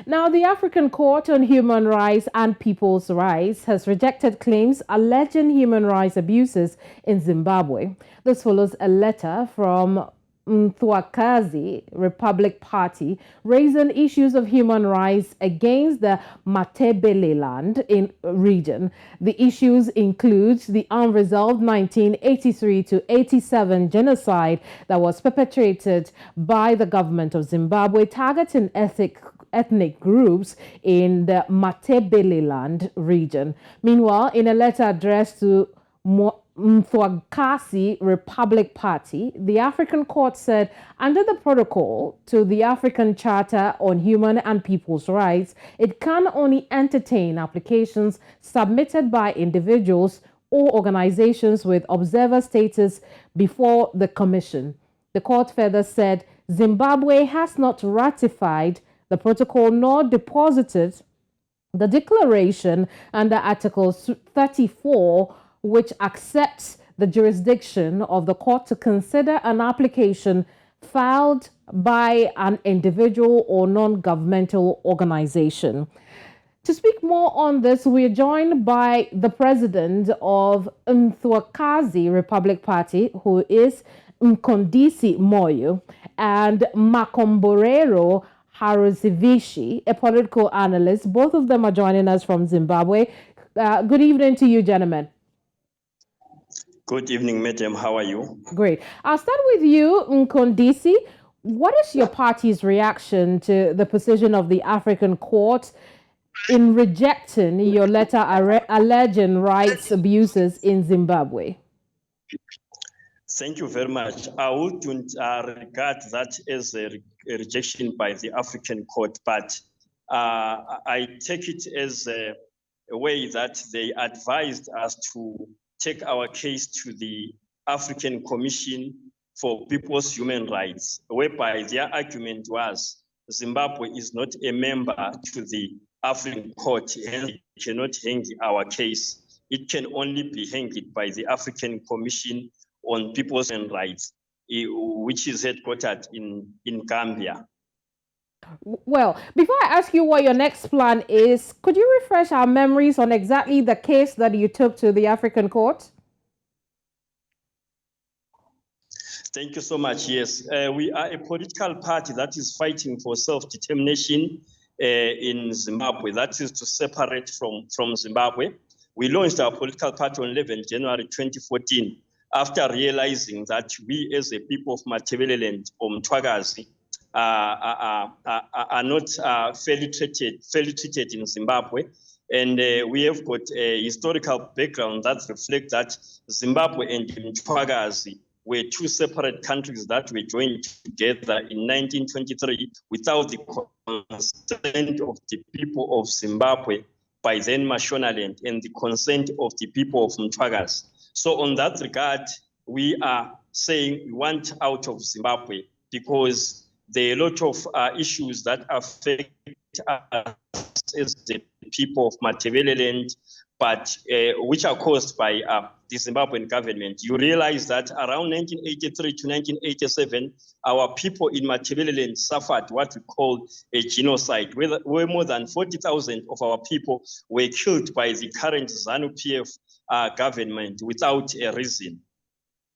Now, the African Court on Human Rights and People's Rights has rejected claims alleging human rights abuses in Zimbabwe. This follows a letter from Mthwakazi Republic Party raising issues of human rights against the Matabeleland in region. The issues include the unresolved 1983 to 87 genocide that was perpetrated by the government of Zimbabwe, targeting ethnic groups in the Matabeleland region. Meanwhile, in a letter addressed to Mthwakazi Republic Party, the African Court said under the protocol to the African Charter on Human and People's Rights, it can only entertain applications submitted by individuals or organizations with observer status before the Commission. The court further said Zimbabwe has not ratified the protocol nor deposited the declaration under Article 34, which accepts the jurisdiction of the court to consider an application filed by an individual or non-governmental organization. To speak more on this, we are joined by the president of Mthwakazi Republic Party, who is Mqondisi Moyo, and Makomborero Haruzivishe, a political analyst. Both of them are joining us from Zimbabwe. Good evening to you, gentlemen. Good evening, madam. How are you? Great. I'll start with you, Mqondisi. What is your party's reaction to the position of the African Court in rejecting your letter alleging rights abuses in Zimbabwe? Thank you very much. I wouldn't regard that as a rejection by the African Court, but I take it as a way that they advised us to take our case to the African Commission for People's Human Rights, whereby their argument was Zimbabwe is not a member to the African Court and it cannot hang our case. It can only be hanged by the African Commission on People's Human Rights, which is headquartered in Gambia. Well, before I ask you what your next plan is, could you refresh our memories on exactly the case that you took to the African Court? Thank you so much. Yes, we are a political party that is fighting for self-determination in Zimbabwe. That is to separate from Zimbabwe. We launched our political party on 11 January 2014 after realizing that we as a people of Matabeleland or Mthwakazi are not fairly treated in Zimbabwe. And we have got a historical background that reflects that Zimbabwe and Mthwakazi were two separate countries that were joined together in 1923 without the consent of the people of Zimbabwe, by then Mashonaland, and the consent of the people of Mthwakazi. So on that regard, we are saying we want out of Zimbabwe because there are a lot of issues that affect us as the people of Matabeleland, but which are caused by the Zimbabwean government. You realize that around 1983 to 1987, our people in Matabeleland suffered what we call a genocide, where more than 40,000 of our people were killed by the current ZANU-PF government without a reason.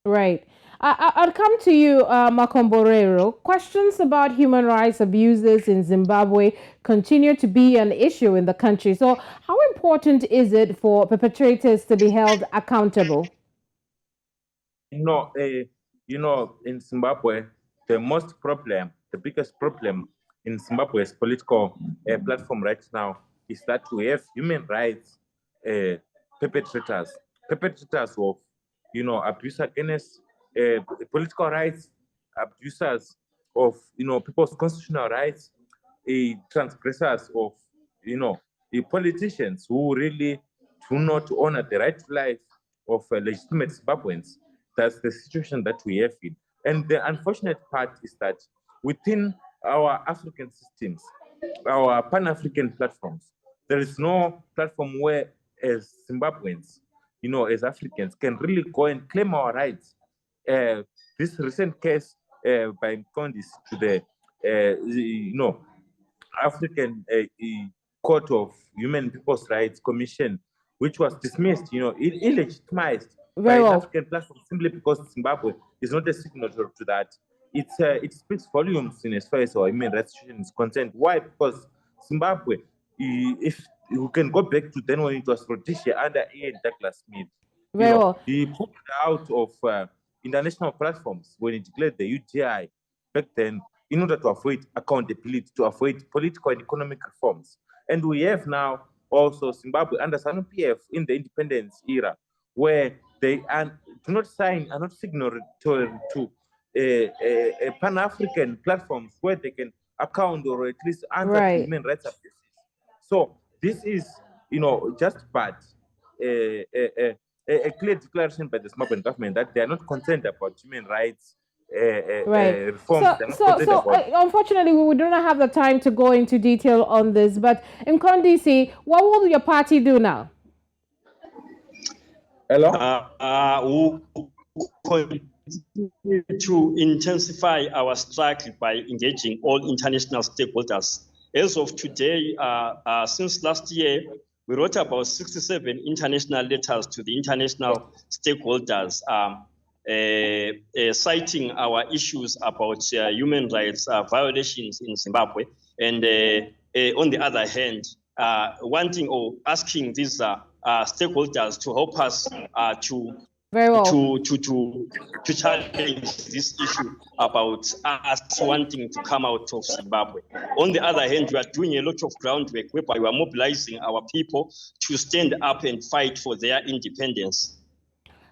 Right. I'll come to you, Makomborero. Questions about human rights abuses in Zimbabwe continue to be an issue in the country. So how important is it for perpetrators to be held accountable? In Zimbabwe, the biggest problem in Zimbabwe's political platform right now is that we have human rights perpetrators of, abuse against political rights, abusers of, people's constitutional rights, transgressors of, politicians who really do not honor the right to life of legitimate Zimbabweans. That's the situation that we have in. And the unfortunate part is that within our African systems, our Pan-African platforms, there is no platform where as Zimbabweans, as Africans can really go and claim our rights. This recent case by Mqondisi to the, African Court of Human People's Rights Commission, which was dismissed, illegitimized by an African platform simply because Zimbabwe is not a signatory to that. It speaks volumes in as far as our human rights situation is concerned. Why? Because Zimbabwe, if you can go back to then when it was Rhodesia under Ian Douglas Smith, he pulled out of international platforms when he declared the UTI back then in order to avoid accountability, to avoid political and economic reforms. And we have now also Zimbabwe under ZANU-PF in the independence era, where they do not sign, are not signatory to a Pan-African platforms where they can account or at least answer to human rights abuses. So this is, just but a clear declaration by the Zimbabwean government that they are not concerned about human rights reforms. So unfortunately, we do not have the time to go into detail on this. But Mqondisi, what will your party do now? Hello. Continue to intensify our strike by engaging all international stakeholders. As of today, since last year, we wrote about 67 international letters to the international stakeholders, citing our issues about human rights violations in Zimbabwe, and on the other hand, wanting or asking these stakeholders to help us to challenge this issue about us wanting to come out of Zimbabwe. On the other hand, we are doing a lot of groundwork whereby we are mobilizing our people to stand up and fight for their independence.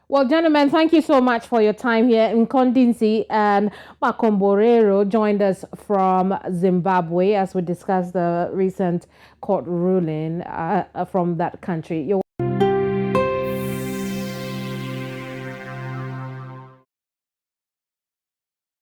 Well, gentlemen, thank you so much for your time here. Mqondisi and Makomborero joined us from Zimbabwe as we discussed the recent court ruling from that country.